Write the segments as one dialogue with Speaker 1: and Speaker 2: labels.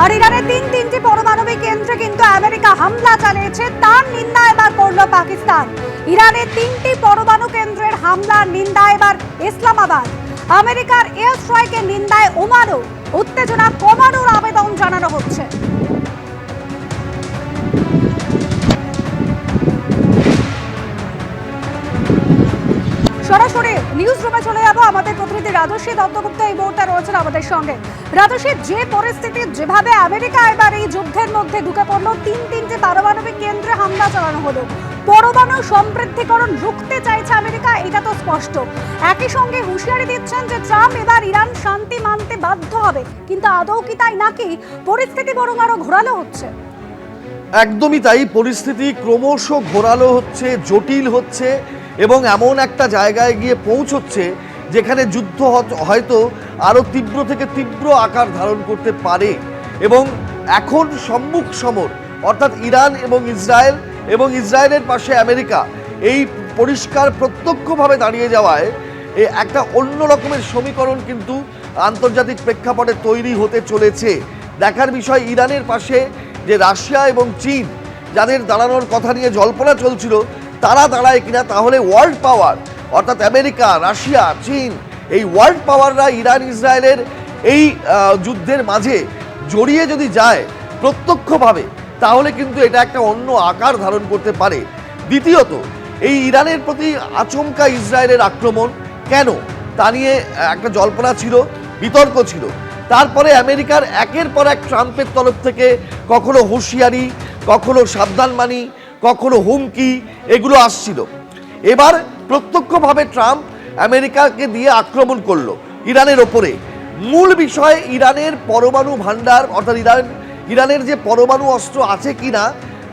Speaker 1: আর ইরানের তিনটি পারমাণবিক কেন্দ্রে কিন্তু আমেরিকা হামলা চালিয়েছে, তার নিন্দা এবার করল পাকিস্তান। ইরানের 3টি পরমাণু কেন্দ্রের হামলার নিন্দা এবার ইসলামাবাদ। আমেরিকার এয়ার স্ট্রাইকের নিন্দায় ওমানও। উত্তেজনা কমানোর আবেদন জানানো হচ্ছে। সরাসরি নিউজ রুমে চলে যাবো। আমাদের প্রতিনিধি রাজস্বী দত্তগুপ্ত এই মুহূর্তে রয়েছেন আমাদের সঙ্গে। রাজস্বী, যে পরিস্থিতি, যেভাবে আমেরিকা এবার এই যুদ্ধের মধ্যে ঢুকে পড়লো, তিনটে পারমাণবিক কেন্দ্রে হামলা চালানো হলো, পরমাণু সম্পৃক্তিকরণ রুখতে চাইছে আমেরিকা, এটা তো স্পষ্ট। একই সঙ্গে হুঁশিয়ারি দিচ্ছেন যে ট্রাম্প এবার ইরান শান্তি মানতে বাধ্য হবে, কিন্তু আদৌ কি তাই, নাকি পরিস্থিতি বরং আরো ঘোরালো হচ্ছে?
Speaker 2: একদমই তাই। পরিস্থিতি ক্রমশ ঘোরালো হচ্ছে, জটিল হচ্ছে এবং এমন একটা জায়গায় গিয়ে পৌঁছচ্ছে যেখানে যুদ্ধ হয়তো আরো তীব্র থেকে তীব্র আকার ধারণ করতে পারে। এবং এখন সম্মুখ সমর, অর্থাৎ ইরান এবং ইসরায়েল এবং ইসরায়েলের পাশে আমেরিকা, এই পরিষ্কার প্রত্যক্ষভাবে দাঁড়িয়ে যাওয়ায় একটা অন্য রকমের সমীকরণ কিন্তু আন্তর্জাতিক প্রেক্ষাপটে তৈরি হতে চলেছে। দেখার বিষয়, ইরানের পাশে যে রাশিয়া এবং চীন, যাদের দাঁড়ানোর কথা নিয়ে জল্পনা চলছিল, তারা দাঁড়ায় কিনা। তাহলে ওয়ার্ল্ড পাওয়ার, অর্থাৎ আমেরিকা, রাশিয়া, চীন, এই ওয়ার্ল্ড পাওয়াররা ইরান ইসরায়েলের এই যুদ্ধের মাঝে জড়িয়ে যদি যায় প্রত্যক্ষভাবে, তাহলে কিন্তু এটা একটা অন্য আকার ধারণ করতে পারে। দ্বিতীয়ত, এই ইরানের প্রতি আচমকা ইসরায়েলের আক্রমণ কেন, তা নিয়ে একটা জল্পনা ছিল, বিতর্ক ছিল। তারপরে আমেরিকার একের পর এক ট্রাম্পের তরফ থেকে কখনো হুঁশিয়ারি, কখনো সাবধানবাণী, কখনো হুমকি, এগুলো আসছিল। এবার প্রত্যক্ষভাবে ট্রাম্প আমেরিকাকে দিয়ে আক্রমণ করলো ইরানের ওপরে। মূল বিষয় ইরানের পরমাণু ভান্ডার, অর্থাৎ ইরানের যে পরমাণু অস্ত্র আছে কিনা,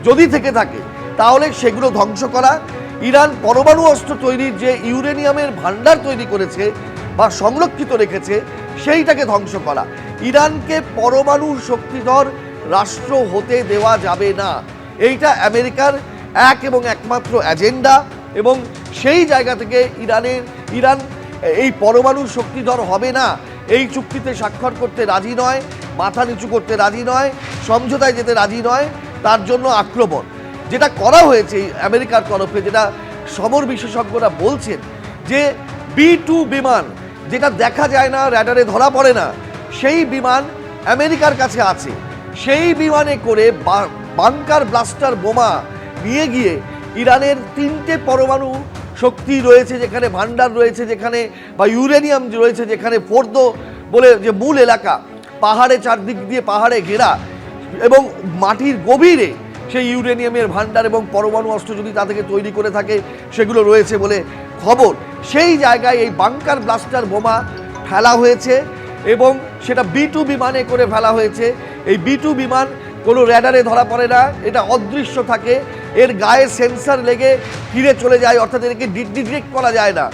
Speaker 2: যদি থেকে থাকে তাহলে সেগুলো ধ্বংস করা। ইরান পরমাণু অস্ত্র তৈরির যে ইউরেনিয়ামের ভান্ডার তৈরি করেছে বা সংরক্ষিত রেখেছে, সেইটাকে ধ্বংস করা। ইরানকে পরমাণু শক্তিধর রাষ্ট্র হতে দেওয়া যাবে না, এইটা আমেরিকার এক এবং একমাত্র এজেন্ডা। এবং সেই জায়গা থেকে ইরান এই পরমাণু শক্তিধর হবে না, এই চুক্তিতে স্বাক্ষর করতে রাজি নয়, মাথা নিচু করতে রাজি নয়, সমঝোতায় যেতে রাজি নয়। তার জন্য আক্রমণ যেটা করা হয়েছে আমেরিকার তরফে, যেটা সমর বিশেষজ্ঞরা বলছেন যে B-2 বিমান, যেটা দেখা যায় না, র্যাডারে ধরা পড়ে না, সেই বিমান আমেরিকার কাছে আছে। সেই বিমানে করে বাংকার ব্লাস্টার বোমা নিয়ে গিয়ে ইরানের 3টে পরমাণু শক্তি রয়েছে যেখানে, ভান্ডার রয়েছে যেখানে, বা ইউরেনিয়াম রয়েছে যেখানে, ফোর্দো বলে যে মূল এলাকা, পাহাড়ে চারদিক দিয়ে পাহাড়ে ঘেরা এবং মাটির গভীরে সেই ইউরেনিয়ামের ভান্ডার এবং পরমাণু অস্ত্র যদি তা থেকে তৈরি করে থাকে সেগুলো রয়েছে বলে খবর। সেই জায়গায় এই বাংকার ব্লাস্টার বোমা ফেলা হয়েছে এবং সেটা B-2 বিমানে করে ফেলা হয়েছে। এই B-2 বিমান কোনো র্যাডারে ধরা পড়ে না, এটা অদৃশ্য থাকে, এর গায়ে সেন্সার লেগে ফিরে চলে যায়, অর্থাৎ এটাকে ডিটেক্ট করা যায় না।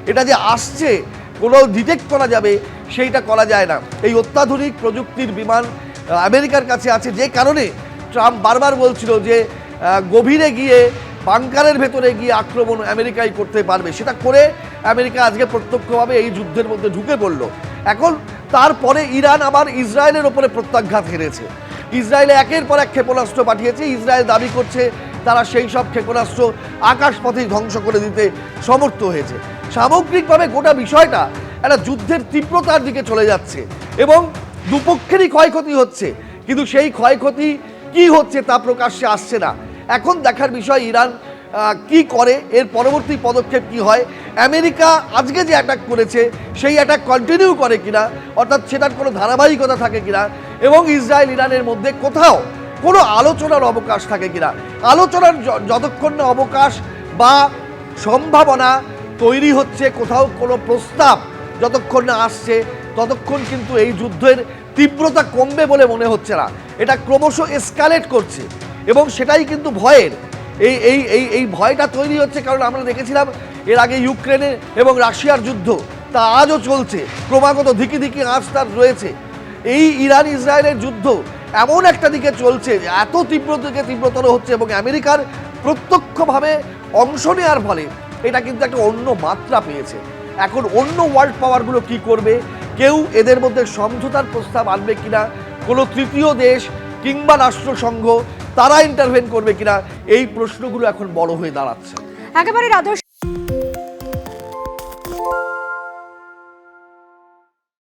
Speaker 2: এটা যে আসছে কোনো ডিটেক্ট করা যাবে সেইটা করা যায় না। এই অত্যাধুনিক প্রযুক্তির বিমান আমেরিকার কাছে আছে, যে কারণে ট্রাম্প বারবার বলছিল যে গভীরে গিয়ে, বাংকারের ভেতরে গিয়ে আক্রমণ আমেরিকাই করতে পারবে। সেটা করে আমেরিকা আজকে প্রত্যক্ষভাবে এই যুদ্ধের মধ্যে ঢুকে পড়ল। এখন তারপরে ইরান আবার ইসরায়েলের ওপরে প্রত্যাঘাত হেরেছে। ইসরায়েলে একের পর এক ক্ষেপণাস্ত্র পাঠিয়েছে। ইসরায়েল দাবি করছে তারা সেই সব ক্ষেপণাস্ত্র আকাশপথেই ধ্বংস করে দিতে সমর্থ হয়েছে। সামগ্রিকভাবে গোটা বিষয়টা একটা যুদ্ধের তীব্রতার দিকে চলে যাচ্ছে এবং দুপক্ষেরই ক্ষয়ক্ষতি হচ্ছে, কিন্তু সেই ক্ষয়ক্ষতি কি হচ্ছে তা প্রকাশ্যে আসছে না। এখন দেখার বিষয় ইরান কি করে, এর পরবর্তী পদক্ষেপ কি হয়। আমেরিকা আজকে যে অ্যাটাক করেছে সেই অ্যাটাক কন্টিনিউ করে কিনা, অর্থাৎ সেটার কোনো ধারাবাহিকতা থাকে কিনা, এবং ইসরায়েল ইরানের মধ্যে কোথাও কোনো আলোচনার অবকাশ থাকে কিনা। আলোচনার যতক্ষণ না অবকাশ বা সম্ভাবনা তৈরি হচ্ছে, কোথাও কোনো প্রস্তাব যতক্ষণ না আসছে, ততক্ষণ কিন্তু এই যুদ্ধের তীব্রতা কমবে বলে মনে হচ্ছে না। এটা ক্রমশ এসকালেট করছে এবং সেটাই কিন্তু ভয়ের। এই ভয়টা তৈরি হচ্ছে কারণ আমরা দেখেছিলাম এর আগে ইউক্রেনে এবং রাশিয়ার যুদ্ধ, তা আজও চলছে, ক্রমাগত ধিকি ধিকি আঁচ তার রয়েছে। এই ইরান ইসরায়েলের যুদ্ধ এমন একটা দিকে চলছে, এত তীব্র থেকে তীব্রতর হচ্ছে এবং আমেরিকার প্রত্যক্ষভাবে অংশ নেওয়ার ফলে এটা কিন্তু একটা অন্য মাত্রা পেয়েছে। এখন অন্য ওয়ার্ল্ড পাওয়ারগুলো কি করবে, কেউ এদের মধ্যে সমঝোতার প্রস্তাব আনবে কিনা, কোনো তৃতীয় দেশ কিংবা রাষ্ট্রসংঘ তারা ইন্টারভেন করবে কিনা, এই প্রশ্নগুলো এখন বড় হয়ে দাঁড়াচ্ছে।
Speaker 1: একেবারে রাধস্য